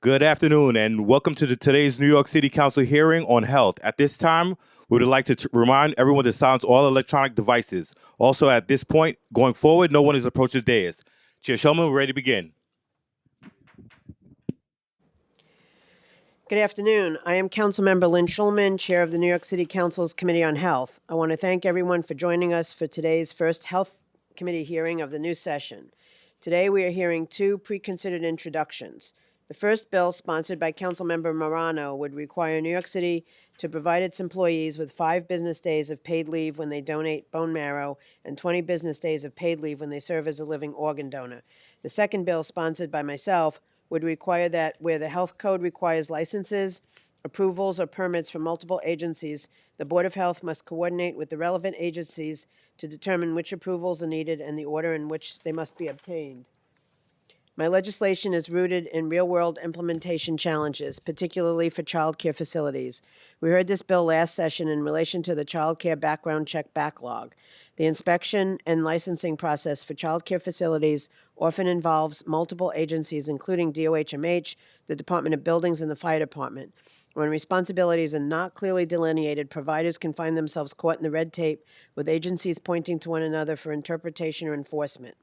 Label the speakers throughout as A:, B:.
A: Good afternoon, and welcome to today's New York City Council hearing on health. At this time, we would like to remind everyone to silence all electronic devices. Also, at this point, going forward, no one is approaching the dais. Chair Shulman, we're ready to begin.
B: Good afternoon. I am Councilmember Lynn Schulman, Chair of the New York City Council's Committee on Health. I want to thank everyone for joining us for today's first Health Committee hearing of the new session. Today, we are hearing two pre-considered introductions. The first bill, sponsored by Councilmember Morano, would require New York City to provide its employees with 5 business days of paid leave when they donate bone marrow and 20 business days of paid leave when they serve as a living organ donor. The second bill, sponsored by myself, would require that where the health code requires licenses, approvals, or permits from multiple agencies, the Board of Health must coordinate with the relevant agencies to determine which approvals are needed and the order in which they must be obtained. My legislation is rooted in real-world implementation challenges, particularly for child care facilities. We heard this bill last session in relation to the child care background check backlog. The inspection and licensing process for child care facilities often involves multiple agencies, including DOHMH, the Department of Buildings, and the Fire Department. When responsibilities are not clearly delineated, providers can find themselves caught in the red tape, with agencies pointing to one another for interpretation or enforcement.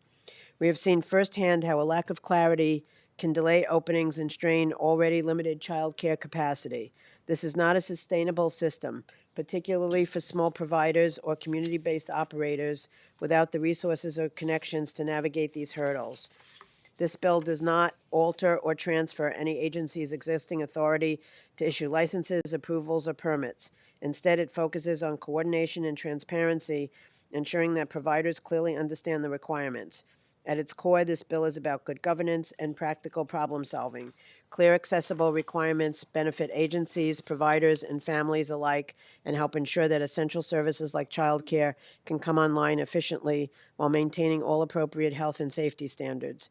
B: We have seen firsthand how a lack of clarity can delay openings and strain already limited child care capacity. This is not a sustainable system, particularly for small providers or community-based operators without the resources or connections to navigate these hurdles. This bill does not alter or transfer any agency's existing authority to issue licenses, approvals, or permits. Instead, it focuses on coordination and transparency, ensuring that providers clearly understand the requirements. At its core, this bill is about good governance and practical problem solving. Clear, accessible requirements benefit agencies, providers, and families alike and help ensure that essential services like childcare can come online efficiently while maintaining all appropriate health and safety standards.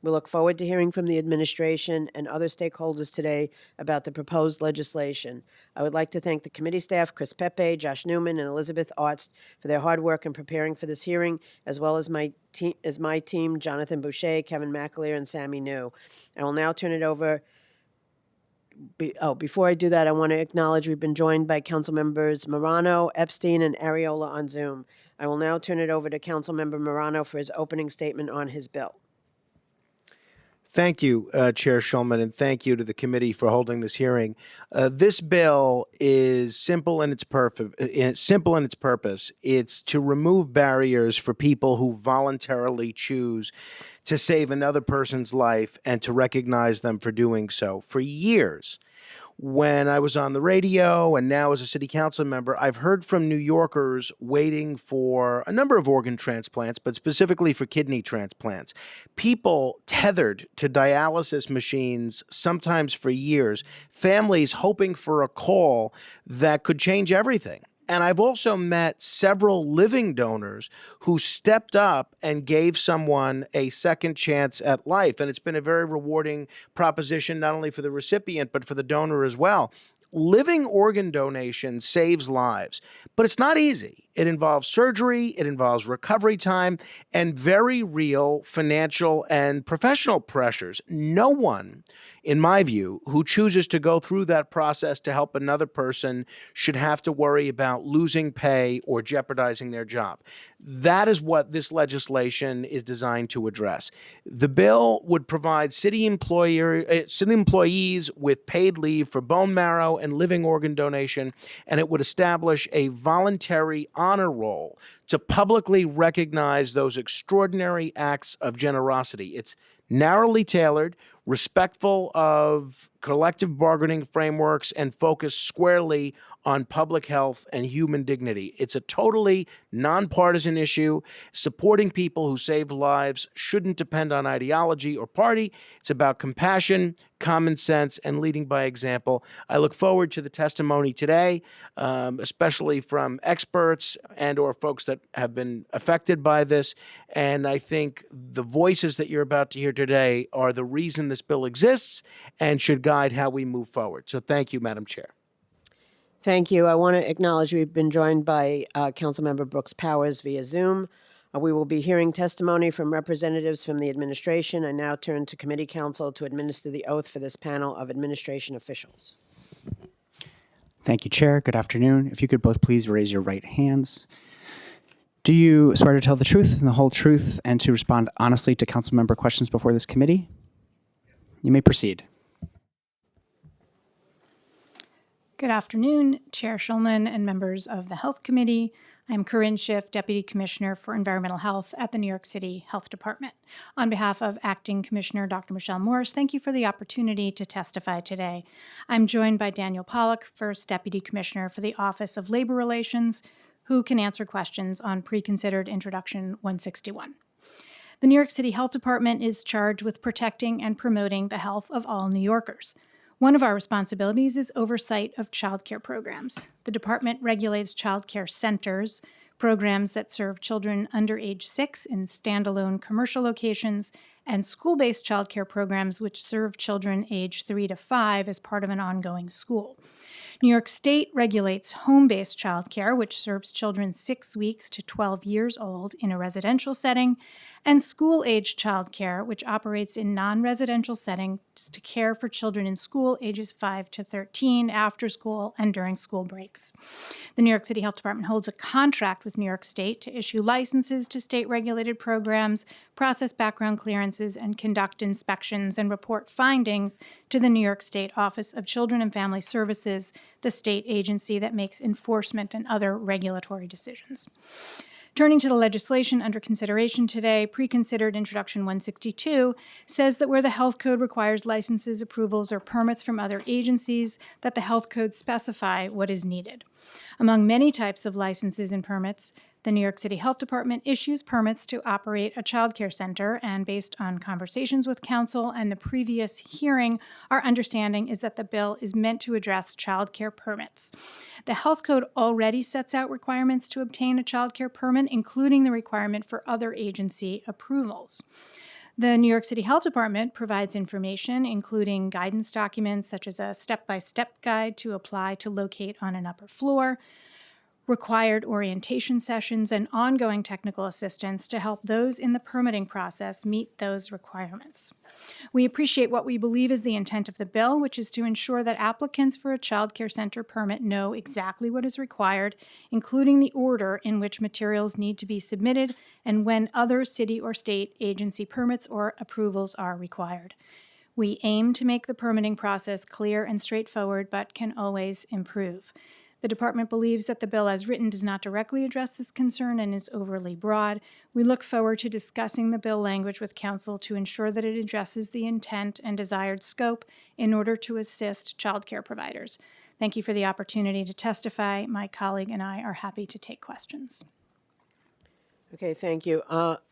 B: We look forward to hearing from the administration and other stakeholders today about the proposed legislation. I would like to thank the committee staff, Chris Pepe, Josh Newman, and Elizabeth Arzt, for their hard work in preparing for this hearing, as well as my team, Jonathan Boucher, Kevin McAleer, and Sammy New. I will now turn it over. Before I do that, I want to acknowledge we've been joined by Council Members Morano, Epstein, and Ariola on Zoom. I will now turn it over to Council Member Morano for his opening statement on his bill.
C: Thank you, Chair Schulman, and thank you to the committee for holding this hearing. This bill is simple in its purpose. It's to remove barriers for people who voluntarily choose to save another person's life and to recognize them for doing so. For years, when I was on the radio and now as a city council member, I've heard from New Yorkers waiting for a number of organ transplants, but specifically for kidney transplants. People tethered to dialysis machines, sometimes for years, families hoping for a call that could change everything. And I've also met several living donors who stepped up and gave someone a second chance at life. And it's been a very rewarding proposition, not only for the recipient, but for the donor as well. Living organ donation saves lives, but it's not easy. It involves surgery, it involves recovery time, and very real financial and professional pressures. No one, in my view, who chooses to go through that process to help another person should have to worry about losing pay or jeopardizing their job. That is what this legislation is designed to address. The bill would provide city employees with paid leave for bone marrow and living organ donation, and it would establish a voluntary honor roll to publicly recognize those extraordinary acts of generosity. It's narrowly tailored, respectful of collective bargaining frameworks, and focused squarely on public health and human dignity. It's a totally nonpartisan issue. Supporting people who save lives shouldn't depend on ideology or party. It's about compassion, common sense, and leading by example. I look forward to the testimony today, especially from experts and or folks that have been affected by this. And I think the voices that you're about to hear today are the reason this bill exists and should guide how we move forward. So thank you, Madam Chair.
B: Thank you. I want to acknowledge we've been joined by Councilmember Brooks Powers via Zoom. We will be hearing testimony from representatives from the administration. I now turn to committee counsel to administer the oath for this panel of administration officials.
D: Thank you, Chair. Good afternoon. If you could both please raise your right hands. Do you swear to tell the truth and the whole truth and to respond honestly to council member questions before this committee? You may proceed.
E: Good afternoon, Chair Schulman and members of the Health Committee. I'm Corinne Schiff, Deputy Commissioner for Environmental Health at the New York City Health Department. On behalf of Acting Commissioner Dr. Michelle Morris, thank you for the opportunity to testify today. I'm joined by Daniel Pollack, First Deputy Commissioner for the Office of Labor Relations, who can answer questions on Preconsidered Introduction 161. The New York City Health Department is charged with protecting and promoting the health of all New Yorkers. One of our responsibilities is oversight of childcare programs. The department regulates childcare centers, programs that serve children under age 6 in standalone commercial locations, and school-based childcare programs which serve children age 3 to 5 as part of an ongoing school. New York State regulates home-based childcare, which serves children 6 weeks to 12 years old in a residential setting, and school-age childcare, which operates in non-residential settings to care for children in school ages 5 to 13 after school and during school breaks. The New York City Health Department holds a contract with New York State to issue licenses to state-regulated programs, process background clearances, and conduct inspections and report findings to the New York State Office of Children and Family Services, the state agency that makes enforcement and other regulatory decisions. Turning to the legislation under consideration today, Preconsidered Introduction 162 says that where the health code requires licenses, approvals, or permits from other agencies, that the health code specify what is needed. Among many types of licenses and permits, the New York City Health Department issues permits to operate a child care center, and based on conversations with council and the previous hearing, our understanding is that the bill is meant to address child care permits. The health code already sets out requirements to obtain a child care permit, including the requirement for other agency approvals. The New York City Health Department provides information, including guidance documents such as a step-by-step guide to apply to locate on an upper floor, required orientation sessions, and ongoing technical assistance to help those in the permitting process meet those requirements. We appreciate what we believe is the intent of the bill, which is to ensure that applicants for a child care center permit know exactly what is required, including the order in which materials need to be submitted and when other city or state agency permits or approvals are required. We aim to make the permitting process clear and straightforward, but can always improve. The department believes that the bill as written does not directly address this concern and is overly broad. We look forward to discussing the bill language with council to ensure that it addresses the intent and desired scope in order to assist child care providers. Thank you for the opportunity to testify. My colleague and I are happy to take questions.
B: Okay, thank you.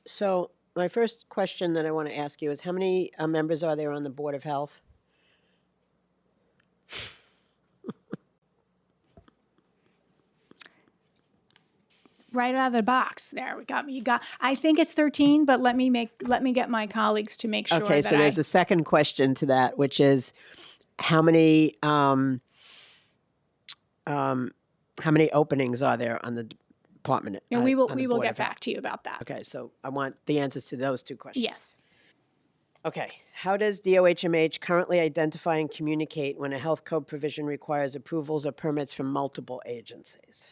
B: So my first question that I want to ask you is how many members are there on the Board of Health?
E: Right out of the box there. We got me. You got. I think it's 13, but let me get my colleagues to make sure.
B: Okay, so there's a second question to that, which is how many openings are there on the department?
E: And we will
B: on the Board
E: get
B: of Health?
E: back to you about that.
B: Okay, so I want the answers to those two questions.
E: Yes.
B: Okay. How does DOHMH currently identify and communicate when a health code provision requires approvals or permits from multiple agencies?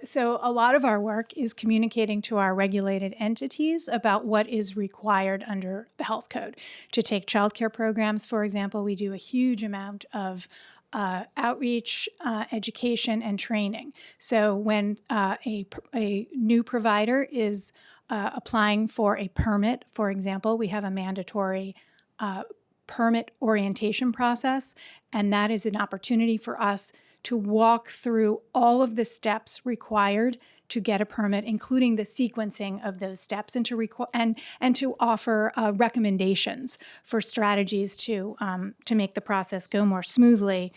E: So a lot of our work is communicating to our regulated entities about what is required under the health code. To take childcare programs, for example, we do a huge amount of outreach, education, and training. So when a new provider is applying for a permit, for example, we have a mandatory permit orientation process, and that is an opportunity for us to walk through all of the steps required to get a permit, including the sequencing of those steps, and to offer recommendations for strategies to make the process go more smoothly.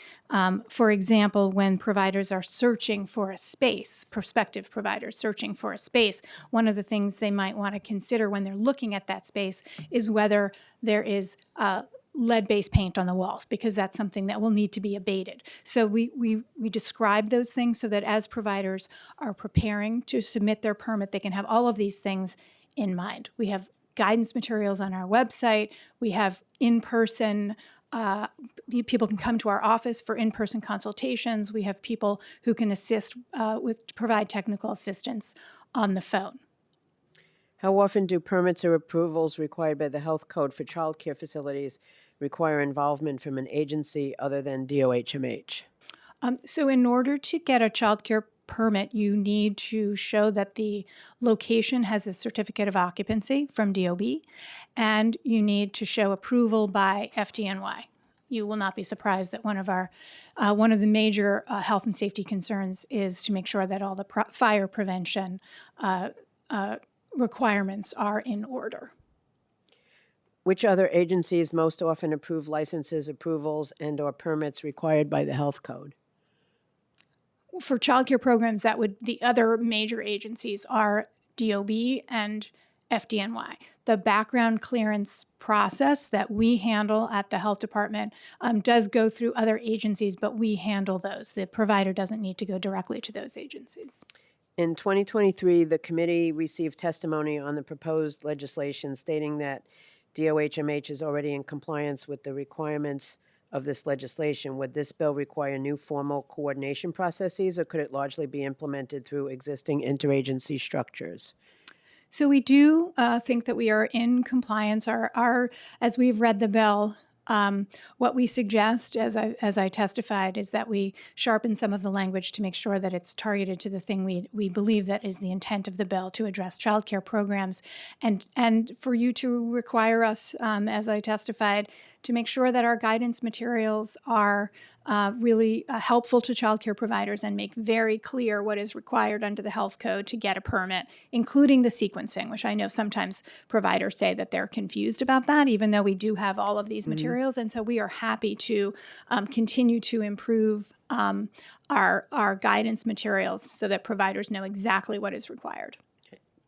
E: For example, when providers are searching for a space, prospective providers searching for a space, one of the things they might want to consider when they're looking at that space is whether there is lead-based paint on the walls, because that's something that will need to be abated. So we describe those things so that as providers are preparing to submit their permit, they can have all of these things in mind. We have guidance materials on our website. We have in-person people can come to our office for in-person consultations. We have people who can assist provide technical assistance on the phone.
B: How often do permits or approvals required by the health code for childcare facilities require involvement from an agency other than DOHMH?
E: So in order to get a childcare permit, you need to show that the location has a certificate of occupancy from DOB, and you need to show approval by FDNY. You will not be surprised that one of the major health and safety concerns is to make sure that all the fire prevention requirements are in order.
B: Which other agencies most often approve licenses, approvals, and/or permits required by the health code?
E: For childcare programs, the other major agencies are DOB and FDNY. The background clearance process that we handle at the health department does go through other agencies, but we handle those. The provider doesn't need to go directly to those agencies.
B: In 2023, the committee received testimony on the proposed legislation stating that DOHMH is already in compliance with the requirements of this legislation. Would this bill require new formal coordination processes, or could it largely be implemented through existing interagency structures?
E: So we do think that we are in compliance. As we've read the bill, what we suggest, as I testified, is that we sharpen some of the language to make sure that it's targeted to the thing we believe that is the intent of the bill, to address childcare programs, and for you to require us, as I testified, to make sure that our guidance materials are really helpful to childcare providers and make very clear what is required under the health code to get a permit, including the sequencing, which I know sometimes providers say that they're confused about that, even though we do have all of these materials. And so we are happy to continue to improve our guidance materials so that providers know exactly what is required.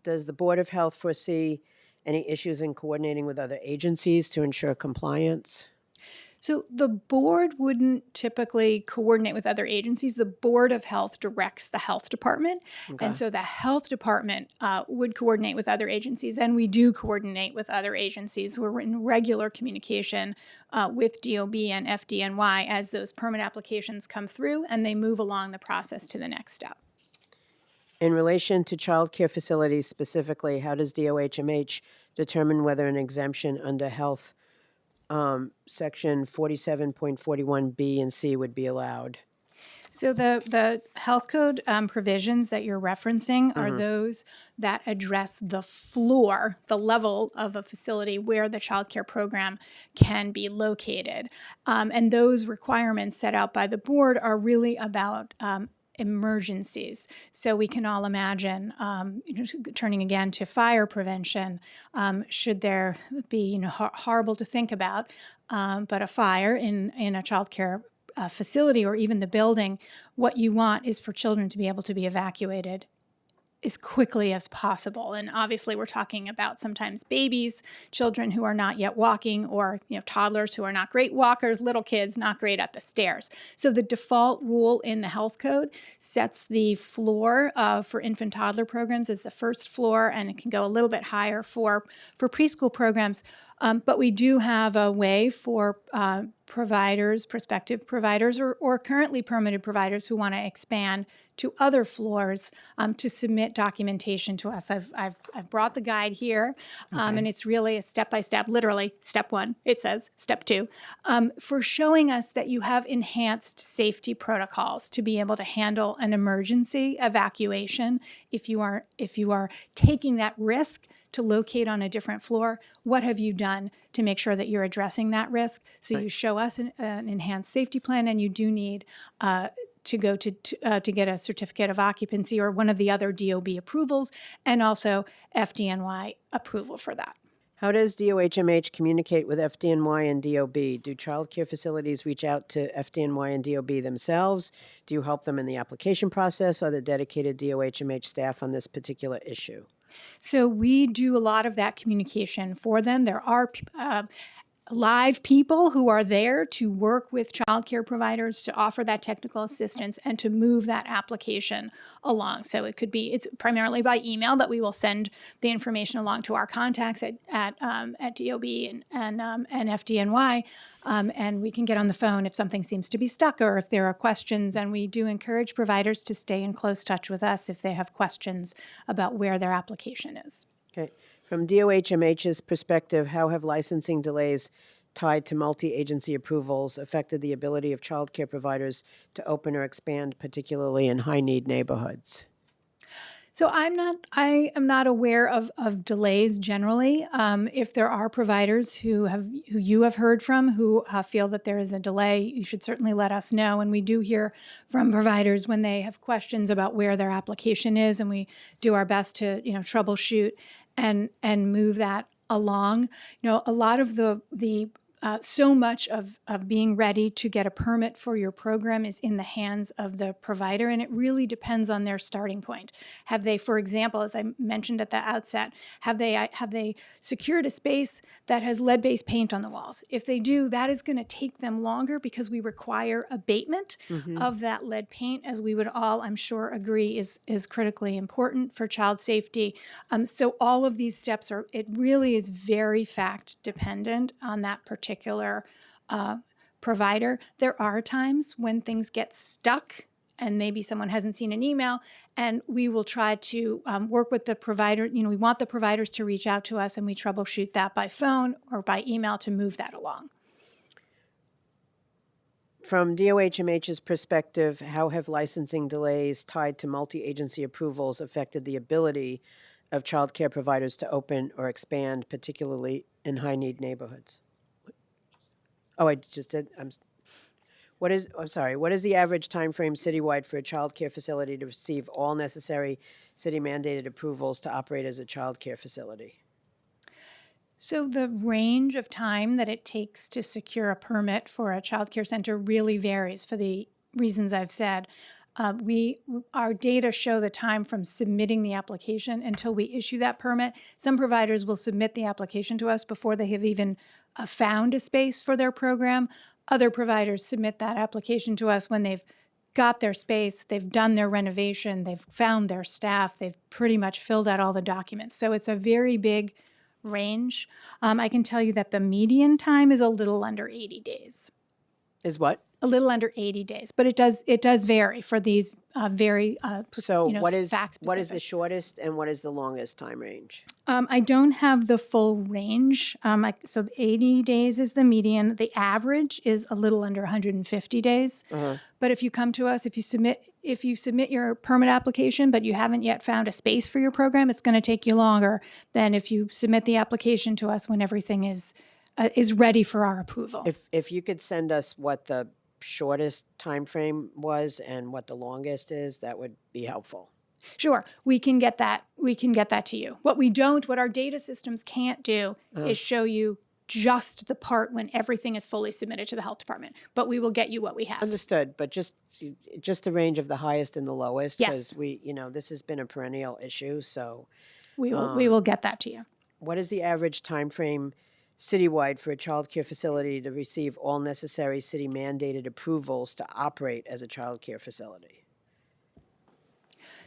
B: Does the Board of Health foresee any issues in coordinating with other agencies to ensure compliance?
E: So the board wouldn't typically coordinate with other agencies. The Board of Health directs the health department.
B: Okay.
E: And so the health department would coordinate with other agencies, and we do coordinate with other agencies. We're in regular communication with DOB and FDNY as those permit applications come through and they move along the process to the next step.
B: In relation to childcare facilities specifically, how does DOHMH determine whether an exemption under health section 47.41B and C would be allowed?
E: So the health code provisions that you're referencing are those that address the floor, the level of a facility where the child care program can be located. And those requirements set out by the board are really about emergencies. So we can all imagine, turning again to fire prevention, should there be, horrible to think about, but a fire in a childcare facility or even the building, what you want is for children to be able to be evacuated as quickly as possible. And obviously we're talking about sometimes babies, children who are not yet walking, or toddlers who are not great walkers, little kids not great at the stairs. So the default rule in the health code sets the floor for infant toddler programs as the first floor, and it can go a little bit higher for preschool programs. But we do have a way for providers, prospective providers, or currently permitted providers who want to expand to other floors to submit documentation to us. I've brought the guide here, and it's really a step-by-step, literally step 1, it says step 2, for showing us that you have enhanced safety protocols to be able to handle an emergency evacuation if you are taking that risk to locate on a different floor. What have you done to make sure that you're addressing that risk? So you show us an enhanced safety plan, and you do need to go to get a certificate of occupancy or one of the other DOB approvals, and also FDNY approval for that.
B: How does DOHMH communicate with FDNY and DOB? Do child care facilities reach out to FDNY and DOB themselves? Do you help them in the application process, or the dedicated DOHMH staff on this particular issue?
E: So we do a lot of that communication for them. There are live people who are there to work with childcare providers to offer that technical assistance and to move that application along. So it's primarily by email that we will send the information along to our contacts at DOB and FDNY, and we can get on the phone if something seems to be stuck or if there are questions. And we do encourage providers to stay in close touch with us if they have questions about where their application is.
B: Okay. From DOHMH's perspective, how have licensing delays tied to multi-agency approvals affected the ability of childcare providers to open or expand, particularly in high-need neighborhoods?
E: So I am not aware of delays generally. If there are providers who you have heard from who feel that there is a delay, you should certainly let us know. And we do hear from providers when they have questions about where their application is, and we do our best to troubleshoot and move that along. A lot of so much of being ready to get a permit for your program is in the hands of the provider, and it really depends on their starting point. Have they, for example, as I mentioned at the outset, have they secured a space that has lead-based paint on the walls? If they do, that is going to take them longer because we require abatement of that lead paint, as we would all, I'm sure, agree is critically important for child safety. So all of these steps it really is very fact dependent on that particular provider. There are times when things get stuck and maybe someone hasn't seen an email, and we will try to work with the provider. We want the providers to reach out to us, and we troubleshoot that by phone or by email to move that along.
B: From DOHMH's perspective, how have licensing delays tied to multi-agency approvals affected the ability of childcare providers to open or expand, particularly in high-need neighborhoods? Oh, I just did. What is the average time frame citywide for a child care facility to receive all necessary city mandated approvals to operate as a child care facility?
E: So the range of time that it takes to secure a permit for a child care center really varies for the reasons I've said. Our data show the time from submitting the application until we issue that permit. Some providers will submit the application to us before they have even found a space for their program. Other providers submit that application to us when they've got their space, they've done their renovation, they've found their staff, they've pretty much filled out all the documents. So it's a very big range. I can tell you that the median time is a little under 80 days.
B: Is what?
E: A little under 80 days, but it does vary for these very
B: So what is
E: fact-specific.
B: the shortest and what is the longest time range?
E: I don't have the full range. So 80 days is the median. The average is a little under 150 days. But if you come to us, if you submit your permit application, but you haven't yet found a space for your program, it's going to take you longer than if you submit the application to us when everything is ready for our approval.
B: If you could send us what the shortest time frame was and what the longest is, that would be helpful.
E: Sure, we can get that. We can get that to you. What our data systems can't do is show you just the part when everything is fully submitted to the health department. But we will get you what we have.
B: Understood, but just the range of the highest and the lowest,
E: Yes.
B: because this has been a perennial issue. So,
E: We will get that to you.
B: what is the average time frame citywide for a child care facility to receive all necessary city mandated approvals to operate as a child care facility?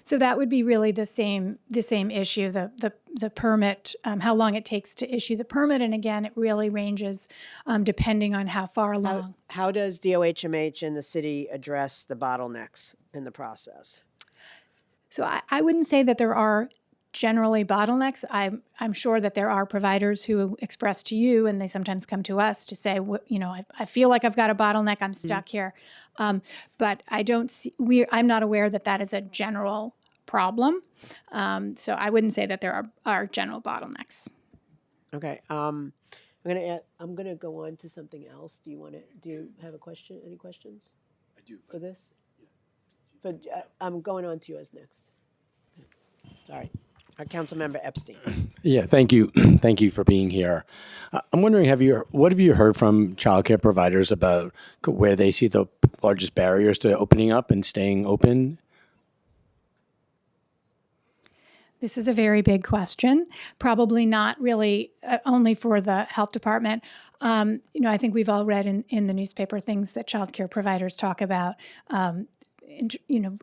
E: So that would be really the same issue, the permit, how long it takes to issue the permit, and again, it really ranges depending on how far along.
B: How does DOHMH and the city address the bottlenecks in the process?
E: So I wouldn't say that there are generally bottlenecks. I'm sure that there are providers who express to you, and they sometimes come to us to say, I feel like I've got a bottleneck, I'm stuck here. But I'm not aware that is a general problem. So I wouldn't say that there are general bottlenecks.
B: Okay. I'm gonna go on to something else. Do you have a question? Any questions?
A: I do.
B: For this? Yeah. I'm going on to yours next. Sorry. Councilmember Epstein.
F: Yeah, thank you. Thank you for being here. I'm wondering, what have you heard from childcare providers about where they see the largest barriers to opening up and staying open?
E: This is a very big question, probably not really only for the health department. I think we've all read in the newspaper things that child care providers talk about,
F: Not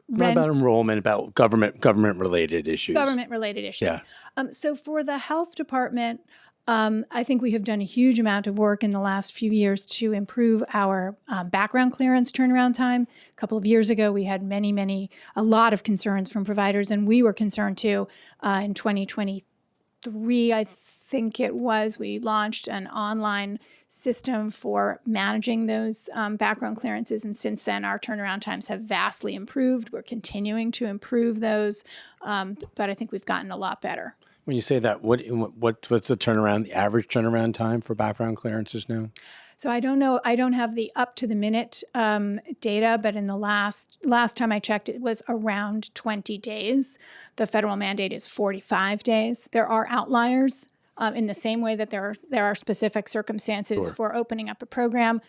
E: rent,
F: about enrollment, about government related issues.
E: government-related issues.
F: Yeah.
E: So for the health department, I think we have done a huge amount of work in the last few years to improve our background clearance turnaround time. A couple of years ago, we had a lot of concerns from providers, and we were concerned too. In 2023, I think it was, we launched an online system for managing those background clearances, and since then, our turnaround times have vastly improved. We're continuing to improve those, but I think we've gotten a lot better.
F: When you say that, what's the average turnaround time for background clearances now?
E: So I don't know. I don't have the up to the minute data, but in the last time I checked, it was around 20 days. The federal mandate is 45 days. There are outliers in the same way that there are specific circumstances for opening up a program.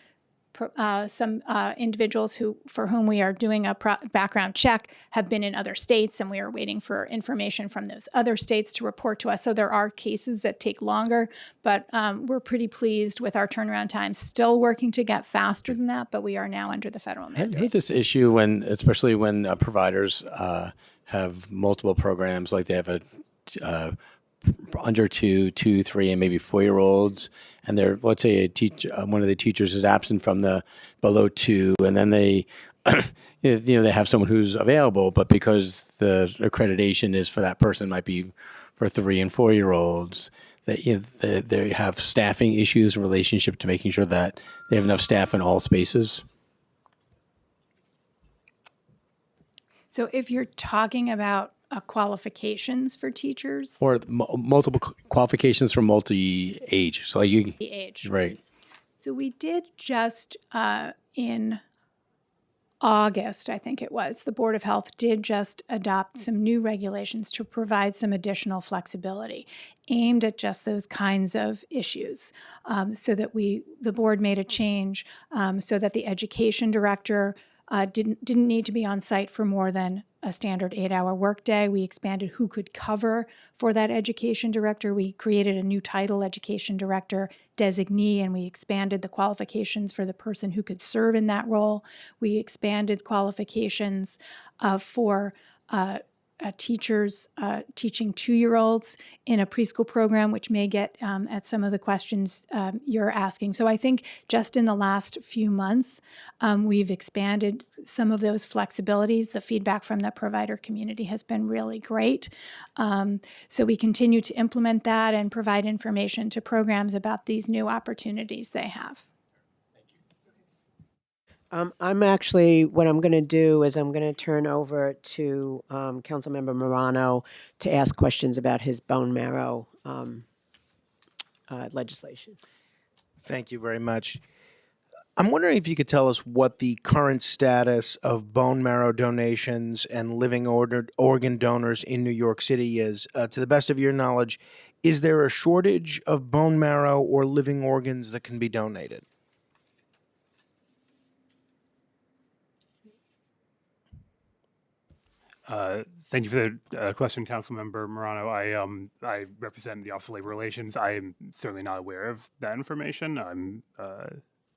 E: Some individuals for whom we are doing a background check have been in other states, and we are waiting for information from those other states to report to us. So there are cases that take longer, but we're pretty pleased with our turnaround time. Still working to get faster than that, but we are now under the federal
F: I
E: mandate.
F: heard this issue especially when providers have multiple programs, like they have a under 2, 3, and maybe 4-year-olds, and they're, let's say one of the teachers is absent from the below 2, and then they they have someone who's available, but because the accreditation is for that person, might be for 3 and 4-year-olds, that they have staffing issues in relationship to making sure that they have enough staff in all spaces.
E: So if you're talking about qualifications for teachers,
F: Or multiple qualifications for multi-age. So like you,
E: the age.
F: right.
E: So we did just in August, I think it was, the Board of Health did just adopt some new regulations to provide some additional flexibility aimed at just those kinds of issues, so that the board made a change so that the education director didn't need to be on site for more than a standard 8-hour workday. We expanded who could cover for that education director. We created a new title, education director designee, and we expanded the qualifications for the person who could serve in that role. We expanded qualifications for teachers teaching 2-year-olds in a preschool program, which may get at some of the questions you're asking. So I think just in the last few months, we've expanded some of those flexibilities. The feedback from the provider community has been really great. So we continue to implement that and provide information to programs about these new opportunities they have.
B: What I'm going to do is I'm going to turn over to Councilmember Morano to ask questions about his bone marrow legislation.
C: Thank you very much. I'm wondering if you could tell us what the current status of bone marrow donations and living organ donors in New York City is. To the best of your knowledge, is there a shortage of bone marrow or living organs that can be donated?
G: Thank you for the question, Councilmember Morano. I represent the Office of Labor Relations. I am certainly not aware of that information.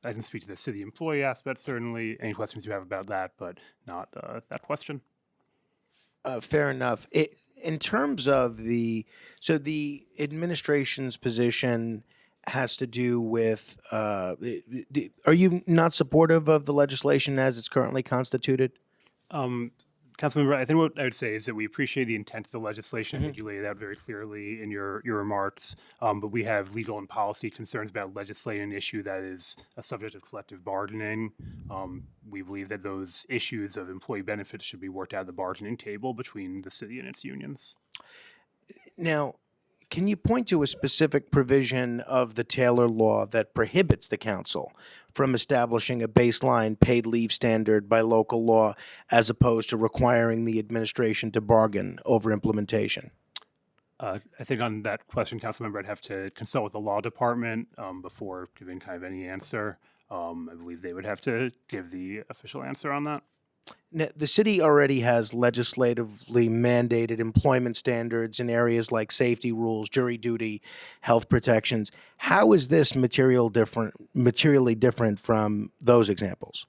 G: I can speak to the city employee aspect, certainly. Any questions you have about that, but not that question.
C: Fair enough. In terms of the administration's position has to do with, are you not supportive of the legislation as it's currently constituted?
G: Councilmember, I think what I would say is that we appreciate the intent of the legislation. I think you laid it out very clearly in your remarks, but we have legal and policy concerns about legislating an issue that is a subject of collective bargaining. We believe that those issues of employee benefits should be worked out at the bargaining table between the city and its unions.
C: Now, can you point to a specific provision of the Taylor Law that prohibits the council from establishing a baseline paid leave standard by local law as opposed to requiring the administration to bargain over implementation?
G: I think on that question, Councilmember, I'd have to consult with the law department before giving kind of any answer. I believe they would have to give the official answer on that.
C: The city already has legislatively mandated employment standards in areas like safety rules, jury duty, health protections. How is this materially different from those examples?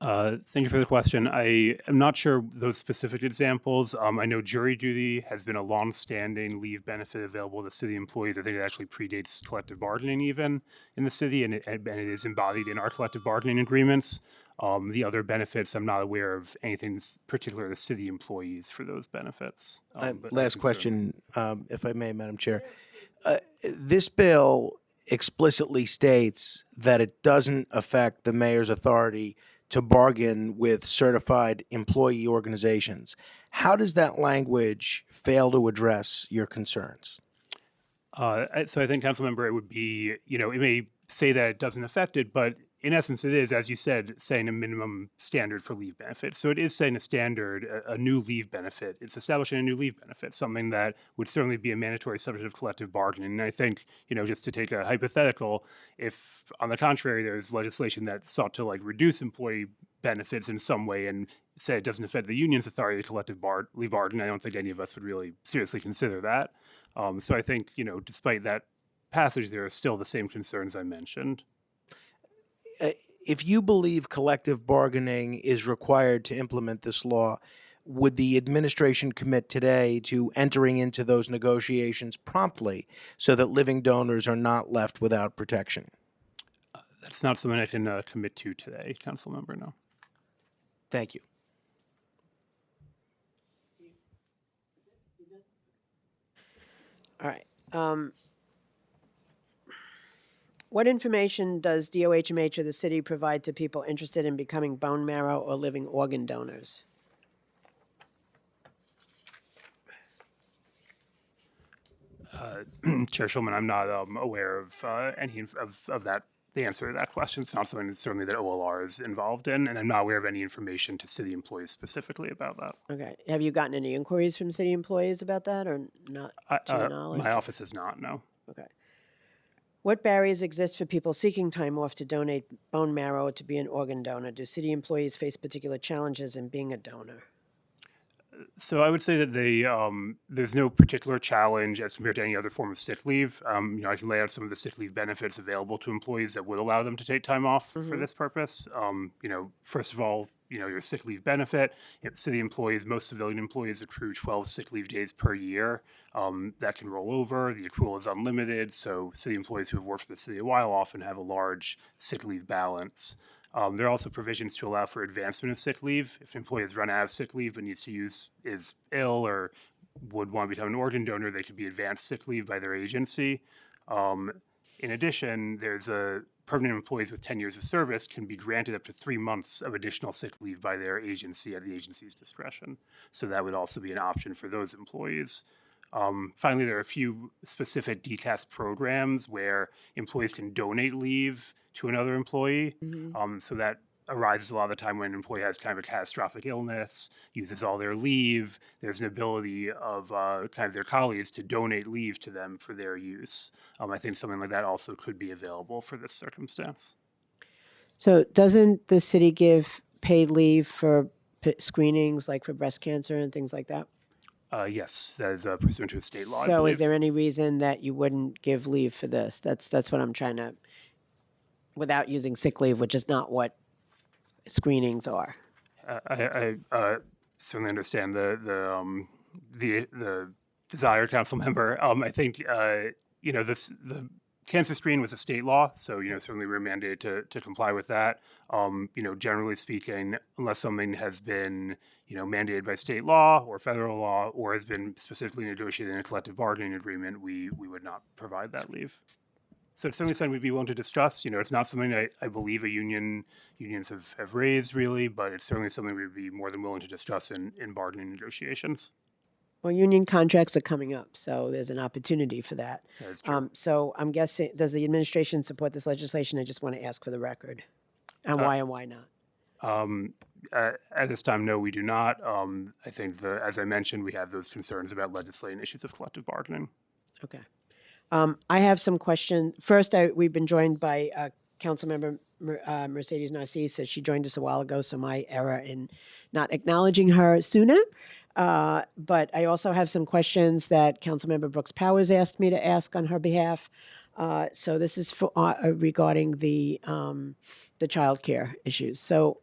G: Thank you for the question. I am not sure those specific examples. I know jury duty has been a long-standing leave benefit available to city employees. I think it actually predates collective bargaining even in the city, and it is embodied in our collective bargaining agreements. The other benefits, I'm not aware of anything particular to city employees for those benefits. But I
C: Last
G: can certainly-
C: question, if I may, Madam Chair. This bill explicitly states that it doesn't affect the mayor's authority to bargain with certified employee organizations. How does that language fail to address your concerns?
G: So I think, Councilmember, it would be, it may say that it doesn't affect it, but in essence, it is, as you said, saying a minimum standard for leave benefits. So it is saying a standard, a new leave benefit. It's establishing a new leave benefit, something that would certainly be a mandatory subject of collective bargaining. And I think, just to take a hypothetical, if on the contrary, there's legislation that sought to reduce employee benefits in some way and say it doesn't affect the union's authority to collective leave bargain, I don't think any of us would really seriously consider that. So I think, despite that passage, there are still the same concerns I mentioned.
C: If you believe collective bargaining is required to implement this law, would the administration commit today to entering into those negotiations promptly so that living donors are not left without protection?
G: That's not something I can commit to today, Councilmember, no.
C: Thank you.
B: All right. What information does DOHMH or the city provide to people interested in becoming bone marrow or living organ donors?
G: Chair Schulman, I'm not aware of any of that. The answer to that question. It's not something certainly that OLR is involved in, and I'm not aware of any information to city employees specifically about that.
B: Okay. Have you gotten any inquiries from city employees about that or not to your knowledge?
G: My office is not, no.
B: Okay. What barriers exist for people seeking time off to donate bone marrow or to be an organ donor? Do city employees face particular challenges in being a donor?
G: So I would say that there's no particular challenge as compared to any other form of sick leave. I can lay out some of the sick leave benefits available to employees that would allow them to take time off for this purpose. First of all, your sick leave benefit. City employees, most civilian employees accrue 12 sick leave days per year. That can roll over. The accrual is unlimited. So city employees who have worked for the city a while often have a large sick leave balance. There are also provisions to allow for advancement of sick leave. If an employee has run out of sick leave but is ill or would want to become an organ donor, they could be advanced sick leave by their agency. In addition, there's permanent employees with 10 years of service can be granted up to 3 months of additional sick leave by their agency at the agency's discretion. So that would also be an option for those employees. Finally, there are a few specific DCAS programs where employees can donate leave to another employee. So that arises a lot of the time when an employee has kind of a catastrophic illness, uses all their leave. There's an ability of kind of their colleagues to donate leave to them for their use. I think something like that also could be available for this circumstance.
B: So doesn't the city give paid leave for screenings like for breast cancer and things like that?
G: Yes, that is pursuant to a state law. I
B: So
G: believe.
B: is there any reason that you wouldn't give leave for this? That's what I'm trying to, without using sick leave, which is not what screenings are.
G: I certainly understand the desire, council member. I think the cancer screen was a state law, so certainly we're mandated to comply with that. Generally speaking, unless something has been mandated by state law or federal law or has been specifically negotiated in a collective bargaining agreement, we would not provide that leave. So it's certainly something we'd be willing to discuss. It's not something I believe unions have raised really, but it's certainly something we'd be more than willing to discuss in bargaining negotiations.
B: Well, union contracts are coming up, so there's an opportunity for that.
G: That is true.
B: So I'm guessing, does the administration support this legislation? I just want to ask for the record. And why not?
G: At this time, no, we do not. I think, as I mentioned, we have those concerns about legislating issues of collective bargaining.
B: Okay. I have some questions. First, we've been joined by Councilmember Mercedes Narcisse says she joined us a while ago, so my error in not acknowledging her sooner. But I also have some questions that Councilmember Brooks Powers asked me to ask on her behalf. So this is for regarding the childcare issues. So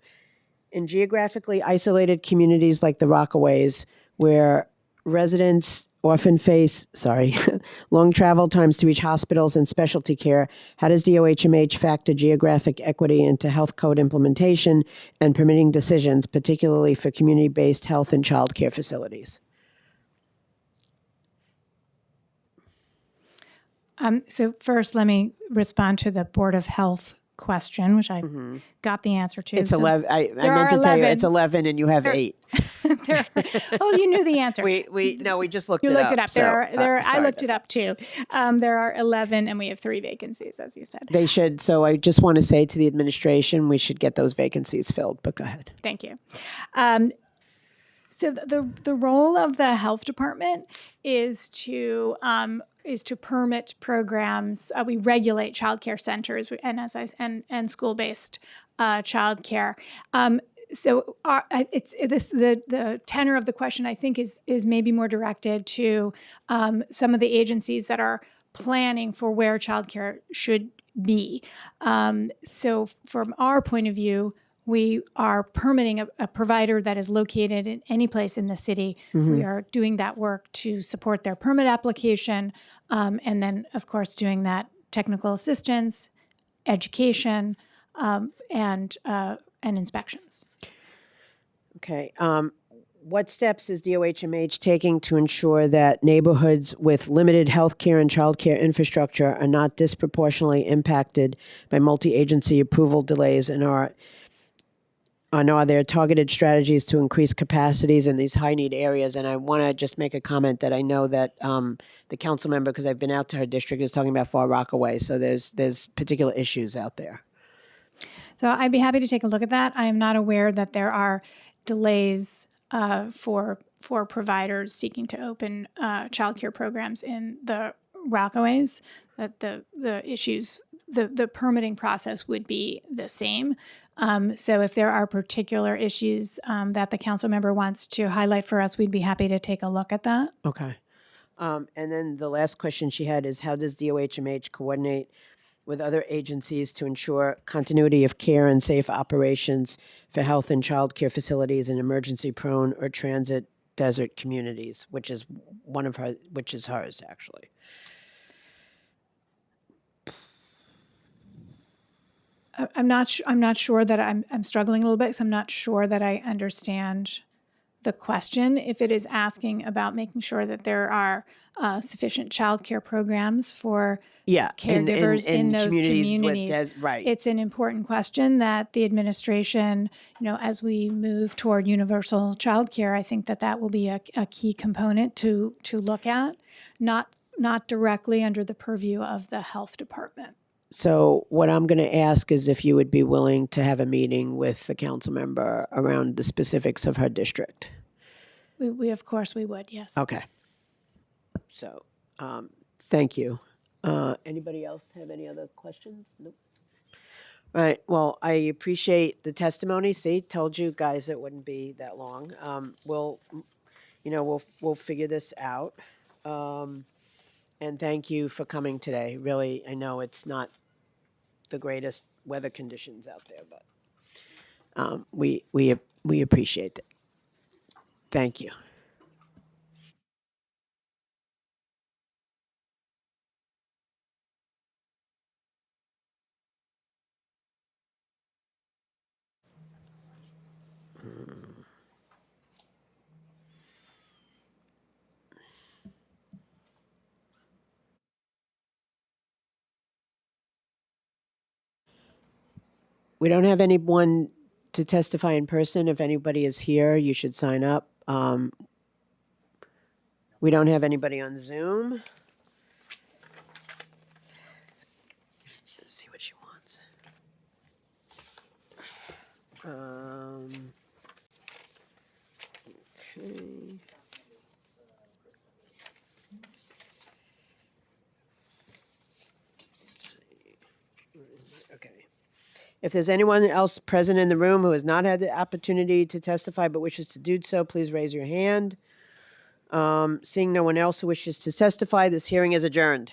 B: in geographically isolated communities like the Rockaways, where residents often face, long travel times to reach hospitals and specialty care, how does DOHMH factor geographic equity into health code implementation and permitting decisions, particularly for community-based health and child care facilities?
E: So first, let me respond to the Board of Health question, which I got the answer to.
B: It's
E: So
B: 11. I
E: there
B: meant
E: are
B: to tell you
E: 11.
B: it's 11 and you have 8.
E: Oh, you knew the answer.
B: We just looked
E: You
B: it
E: looked
B: up.
E: it up.
B: So,
E: I
B: sorry
E: looked
B: about
E: it up too. There are 11, and we have 3 vacancies, as you said.
B: They should. So I just want to say to the administration, we should get those vacancies filled. But go ahead.
E: Thank you. So the role of the health department is to permit programs. We regulate childcare centers and school-based childcare. So the tenor of the question, I think, is maybe more directed to some of the agencies that are planning for where childcare should be. So from our point of view, we are permitting a provider that is located in any place in the city. We are doing that work to support their permit application, and then, of course, doing that technical assistance, education, and inspections.
B: Okay. What steps is DOHMH taking to ensure that neighborhoods with limited healthcare and childcare infrastructure are not disproportionately impacted by multi-agency approval delays, and are there targeted strategies to increase capacities in these high-need areas? And I want to just make a comment that I know that the council member, because I've been out to her district, is talking about Far Rockaway. So there's particular issues out there.
E: So I'd be happy to take a look at that. I am not aware that there are delays for providers seeking to open childcare programs in the Rockaways. That the issues, the permitting process would be the same. So if there are particular issues that the council member wants to highlight for us, we'd be happy to take a look at that.
B: Okay. And then the last question she had is, how does DOHMH coordinate with other agencies to ensure continuity of care and safe operations for health and child care facilities in emergency-prone or transit desert communities, which is hers, actually.
E: I'm not sure that I'm struggling a little bit because I'm not sure that I understand the question. If it is asking about making sure that there are sufficient childcare programs for caregivers in those communities,
B: right.
E: It's an important question that the administration, as we move toward universal childcare, I think that will be a key component to look at, not directly under the purview of the health department.
B: So what I'm going to ask is if you would be willing to have a meeting with the council member around the specifics of her district.
E: We of course we would, yes.
B: Okay. So, thank you. Anybody else have any other questions? Nope. All right. Well, I appreciate the testimony. See, told you guys it wouldn't be that long. We'll figure this out. And thank you for coming today. Really, I know it's not the greatest weather conditions out there, but we appreciate it. Thank you. We don't have anyone to testify in person. If anybody is here, you should sign up. We don't have anybody on Zoom. Let's see what she wants. Okay. Let's see. Where is it? Okay. If there's anyone else present in the room who has not had the opportunity to testify but wishes to do so, please raise your hand. Seeing no one else who wishes to testify, this hearing is adjourned.